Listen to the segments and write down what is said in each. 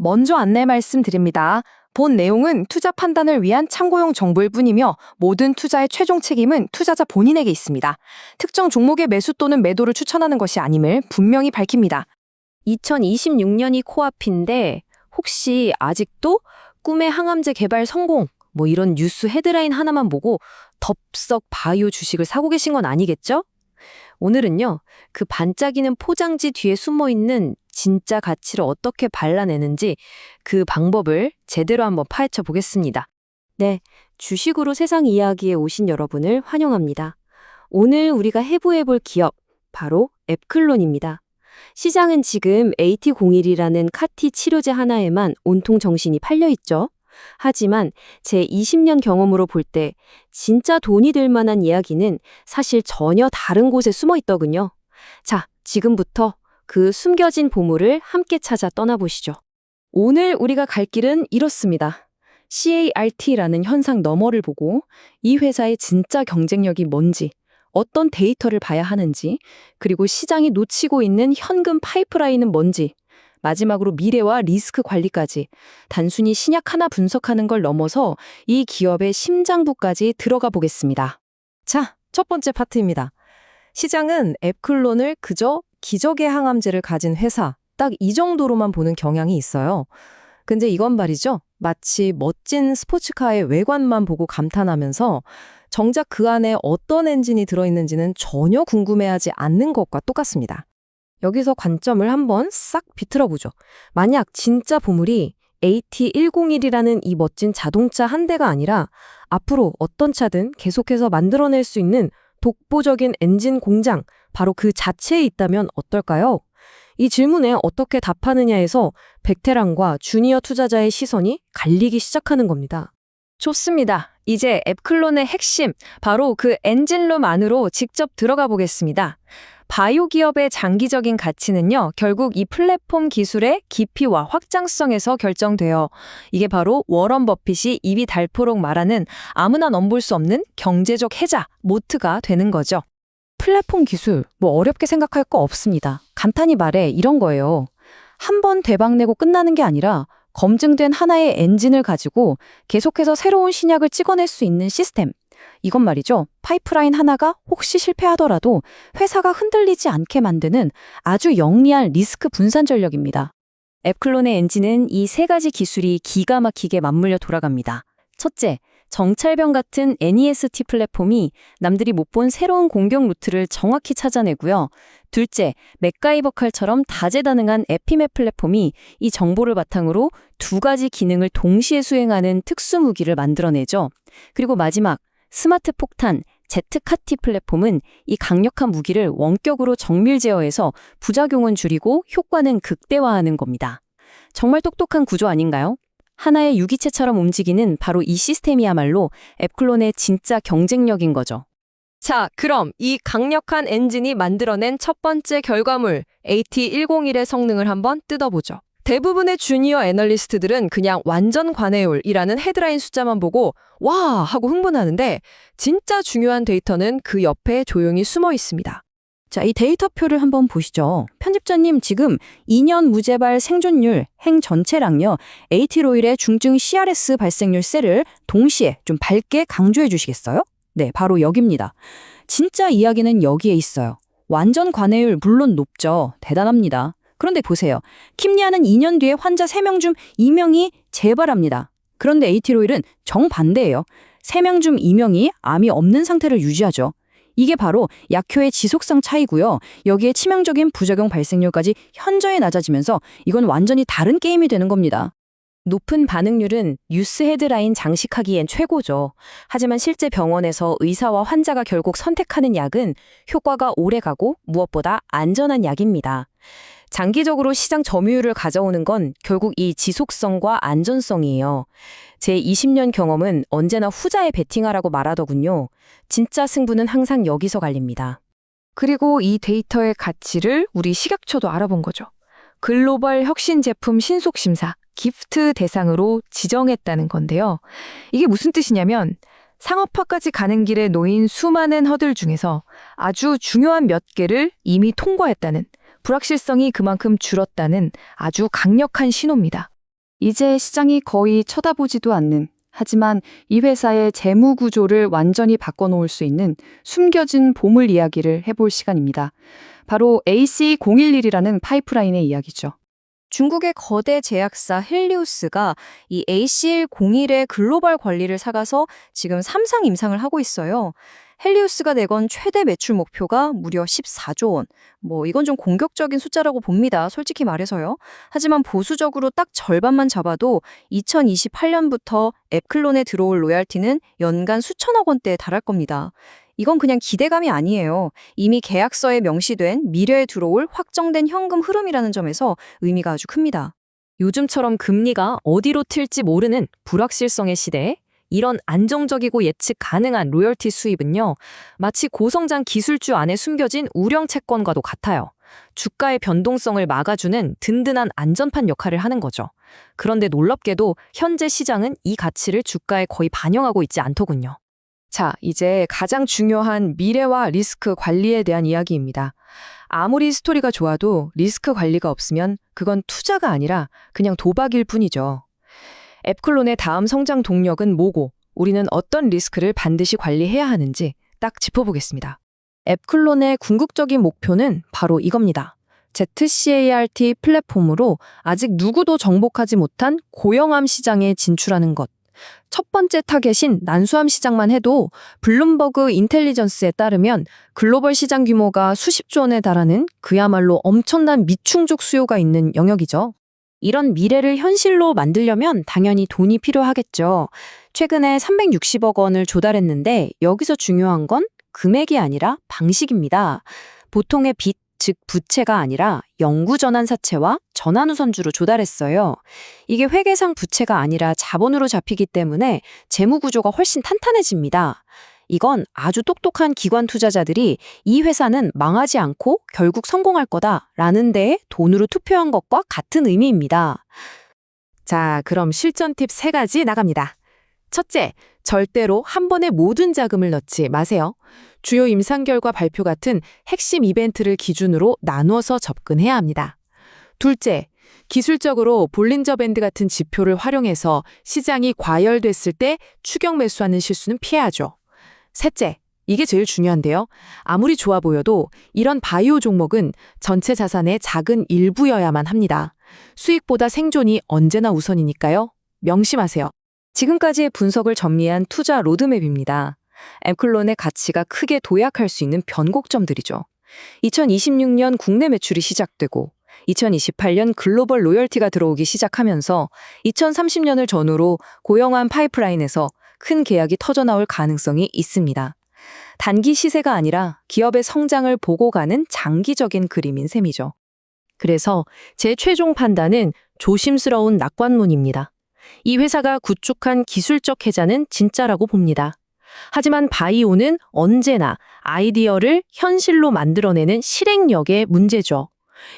먼저 안내 말씀드립니다. 본 내용은 투자 판단을 위한 참고용 정보일 뿐이며 모든 투자의 최종 책임은 투자자 본인에게 있습니다. 특정 종목의 매수 또는 매도를 추천하는 것이 아님을 분명히 밝힙니다. 2026년이 코앞인데 혹시 아직도 꿈의 항암제 개발 성공 이런 뉴스 헤드라인 하나만 보고 덥석 바이오 주식을 사고 계신 건 아니겠죠? 오늘은요, 그 반짝이는 포장지 뒤에 숨어있는 진짜 가치를 어떻게 발라내는지 그 방법을 제대로 한번 파헤쳐 보겠습니다. 네, 주식으로 세상 이야기에 오신 여러분을 환영합니다. 오늘 우리가 해부해볼 기업, 바로 앱클론입니다. 시장은 지금 AT01이라는 카티 치료제 하나에만 온통 정신이 팔려있죠. 하지만 제 20년 경험으로 볼 때 진짜 돈이 될 만한 이야기는 사실 전혀 다른 곳에 숨어 있더군요. 자, 지금부터 그 숨겨진 보물을 함께 찾아 떠나보시죠. 오늘 우리가 갈 길은 이렇습니다. CART라는 현상 너머를 보고 이 회사의 진짜 경쟁력이 뭔지, 어떤 데이터를 봐야 하는지, 그리고 시장이 놓치고 있는 현금 파이프라인은 뭔지, 마지막으로 미래와 리스크 관리까지 단순히 신약 하나 분석하는 걸 넘어서 이 기업의 심장부까지 들어가 보겠습니다. 자, 첫 번째 파트입니다. 시장은 앱클론을 그저 기적의 항암제를 가진 회사, 딱 이 정도로만 보는 경향이 있어요. 근데 이건 말이죠. 마치 멋진 스포츠카의 외관만 보고 감탄하면서 정작 그 안에 어떤 엔진이 들어있는지는 전혀 궁금해하지 않는 것과 똑같습니다. 여기서 관점을 한번 싹 비틀어보죠. 만약 진짜 보물이 AT101이라는 이 멋진 자동차 한 대가 아니라 앞으로 어떤 차든 계속해서 만들어낼 수 있는 독보적인 엔진 공장, 바로 그 자체에 있다면 어떨까요? 이 질문에 어떻게 답하느냐에서 베테랑과 주니어 투자자의 시선이 갈리기 시작하는 겁니다. 좋습니다. 이제 앱클론의 핵심, 바로 그 엔진룸 안으로 직접 들어가 보겠습니다. 바이오 기업의 장기적인 가치는요, 결국 이 플랫폼 기술의 깊이와 확장성에서 결정돼요. 이게 바로 워런 버핏이 입이 닳도록 말하는 아무나 넘볼 수 없는 경제적 해자, 모트가 되는 거죠. 플랫폼 기술, 어렵게 생각할 거 없습니다. 간단히 말해 이런 거예요. 한 번 대박내고 끝나는 게 아니라 검증된 하나의 엔진을 가지고 계속해서 새로운 신약을 찍어낼 수 있는 시스템. 이건 말이죠. 파이프라인 하나가 혹시 실패하더라도 회사가 흔들리지 않게 만드는 아주 영리한 리스크 분산 전략입니다. 앱클론의 엔진은 이 세 가지 기술이 기가 막히게 맞물려 돌아갑니다. 첫째, 정찰병 같은 NEST 플랫폼이 남들이 못 본 새로운 공격 루트를 정확히 찾아내고요. 둘째, 맥가이버 칼처럼 다재다능한 에피맵 플랫폼이 이 정보를 바탕으로 두 가지 기능을 동시에 수행하는 특수 무기를 만들어내죠. 그리고 마지막, 스마트 폭탄, 제트카티 플랫폼은 이 강력한 무기를 원격으로 정밀 제어해서 부작용은 줄이고 효과는 극대화하는 겁니다. 정말 똑똑한 구조 아닌가요? 하나의 유기체처럼 움직이는 바로 이 시스템이야말로 앱클론의 진짜 경쟁력인 거죠. 자, 그럼 이 강력한 엔진이 만들어낸 첫 번째 결과물 AT101의 성능을 한번 뜯어보죠. 대부분의 주니어 애널리스트들은 그냥 완전 관해율이라는 헤드라인 숫자만 보고 와 하고 흥분하는데 진짜 중요한 데이터는 그 옆에 조용히 숨어 있습니다. 자, 이 데이터표를 한번 보시죠. 편집자님, 지금 2년 무재발 생존율, 행 전체랑요, 에이티로일의 중증 CRS 발생률 셀을 동시에 좀 밝게 강조해 주시겠어요? 네, 바로 여기입니다. 진짜 이야기는 여기에 있어요. 완전 관해율 물론 높죠. 대단합니다. 그런데 보세요. 킴리아는 2년 뒤에 환자 3명 중 2명이 재발합니다. 그런데 에이티로일은 정반대예요. 3명 중 2명이 암이 없는 상태를 유지하죠. 이게 바로 약효의 지속성 차이고요. 여기에 치명적인 부작용 발생률까지 현저히 낮아지면서 이건 완전히 다른 게임이 되는 겁니다. 높은 반응률은 뉴스 헤드라인 장식하기엔 최고죠. 하지만 실제 병원에서 의사와 환자가 결국 선택하는 약은 효과가 오래가고 무엇보다 안전한 약입니다. 장기적으로 시장 점유율을 가져오는 건 결국 이 지속성과 안전성이에요. 제 20년 경험은 언제나 후자에 베팅하라고 말하더군요. 진짜 승부는 항상 여기서 갈립니다. 그리고 이 데이터의 가치를 우리 식약처도 알아본 거죠. 글로벌 혁신 제품 신속 심사, 기프트 대상으로 지정했다는 건데요. 이게 무슨 뜻이냐면 상업화까지 가는 길에 놓인 수많은 허들 중에서 아주 중요한 몇 개를 이미 통과했다는, 불확실성이 그만큼 줄었다는 아주 강력한 신호입니다. 이제 시장이 거의 쳐다보지도 않는, 하지만 이 회사의 재무 구조를 완전히 바꿔놓을 수 있는 숨겨진 보물 이야기를 해볼 시간입니다. 바로 AC011이라는 파이프라인의 이야기죠. 중국의 거대 제약사 헬리우스가 이 ACL01의 글로벌 관리를 사가서 지금 3상 임상을 하고 있어요. 헬리우스가 내건 최대 매출 목표가 무려 14조 원. 이건 좀 공격적인 숫자라고 봅니다. 솔직히 말해서요. 하지만 보수적으로 딱 절반만 잡아도 2028년부터 앱클론에 들어올 로얄티는 연간 수천억 원대에 달할 겁니다. 이건 그냥 기대감이 아니에요. 이미 계약서에 명시된 미래에 들어올 확정된 현금 흐름이라는 점에서 의미가 아주 큽니다. 요즘처럼 금리가 어디로 튈지 모르는 불확실성의 시대에 이런 안정적이고 예측 가능한 로열티 수입은요, 마치 고성장 기술주 안에 숨겨진 우령 채권과도 같아요. 주가의 변동성을 막아주는 든든한 안전판 역할을 하는 거죠. 그런데 놀랍게도 현재 시장은 이 가치를 주가에 거의 반영하고 있지 않더군요. 자, 이제 가장 중요한 미래와 리스크 관리에 대한 이야기입니다. 아무리 스토리가 좋아도 리스크 관리가 없으면 그건 투자가 아니라 그냥 도박일 뿐이죠. 앱클론의 다음 성장 동력은 뭐고 우리는 어떤 리스크를 반드시 관리해야 하는지 딱 짚어보겠습니다. 앱클론의 궁극적인 목표는 바로 이겁니다. ZCART 플랫폼으로 아직 누구도 정복하지 못한 고영암 시장에 진출하는 것. 첫 번째 타겟인 난수암 시장만 해도 블룸버그 인텔리전스에 따르면 글로벌 시장 규모가 수십조 원에 달하는 그야말로 엄청난 미충족 수요가 있는 영역이죠. 이런 미래를 현실로 만들려면 당연히 돈이 필요하겠죠. 최근에 360억 원을 조달했는데 여기서 중요한 건 금액이 아니라 방식입니다. 보통의 빚, 즉 부채가 아니라 영구전환사채와 전환우선주로 조달했어요. 이게 회계상 부채가 아니라 자본으로 잡히기 때문에 재무구조가 훨씬 탄탄해집니다. 이건 아주 똑똑한 기관 투자자들이 이 회사는 망하지 않고 결국 성공할 거다라는 데에 돈으로 투표한 것과 같은 의미입니다. 자, 그럼 실전 팁 3가지 나갑니다. 첫째, 절대로 한 번에 모든 자금을 넣지 마세요. 주요 임상 결과 발표 같은 핵심 이벤트를 기준으로 나누어서 접근해야 합니다. 둘째, 기술적으로 볼린저 밴드 같은 지표를 활용해서 시장이 과열됐을 때 추격 매수하는 실수는 피해야죠. 셋째, 이게 제일 중요한데요. 아무리 좋아 보여도 이런 바이오 종목은 전체 자산의 작은 일부여야만 합니다. 수익보다 생존이 언제나 우선이니까요. 명심하세요. 지금까지의 분석을 정리한 투자 로드맵입니다. 앱클론의 가치가 크게 도약할 수 있는 변곡점들이죠. 2026년 국내 매출이 시작되고 2028년 글로벌 로열티가 들어오기 시작하면서 2030년을 전후로 고영한 파이프라인에서 큰 계약이 터져나올 가능성이 있습니다. 단기 시세가 아니라 기업의 성장을 보고 가는 장기적인 그림인 셈이죠. 그래서 제 최종 판단은 조심스러운 낙관론입니다. 이 회사가 구축한 기술적 해자는 진짜라고 봅니다. 하지만 바이오는 언제나 아이디어를 현실로 만들어내는 실행력의 문제죠.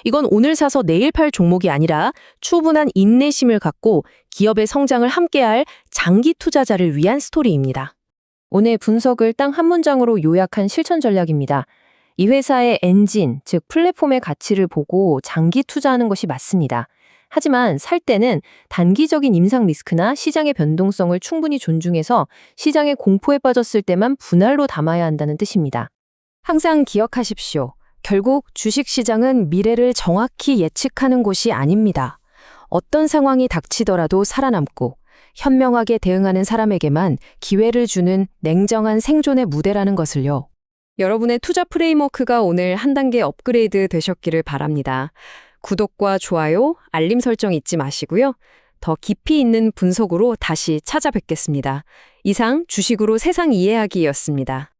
이건 오늘 사서 내일 팔 종목이 아니라 충분한 인내심을 갖고 기업의 성장을 함께할 장기 투자자를 위한 스토리입니다. 오늘 분석을 딱 한 문장으로 요약한 실천 전략입니다. 이 회사의 엔진, 즉 플랫폼의 가치를 보고 장기 투자하는 것이 맞습니다. 하지만 살 때는 단기적인 임상 리스크나 시장의 변동성을 충분히 존중해서 시장의 공포에 빠졌을 때만 분할로 담아야 한다는 뜻입니다. 항상 기억하십시오. 결국 주식시장은 미래를 정확히 예측하는 곳이 아닙니다. 어떤 상황이 닥치더라도 살아남고 현명하게 대응하는 사람에게만 기회를 주는 냉정한 생존의 무대라는 것을요. 여러분의 투자 프레임워크가 오늘 한 단계 업그레이드 되셨기를 바랍니다. 구독과 좋아요, 알림 설정 잊지 마시고요. 더 깊이 있는 분석으로 다시 찾아뵙겠습니다. 이상 주식으로 세상 이해하기였습니다.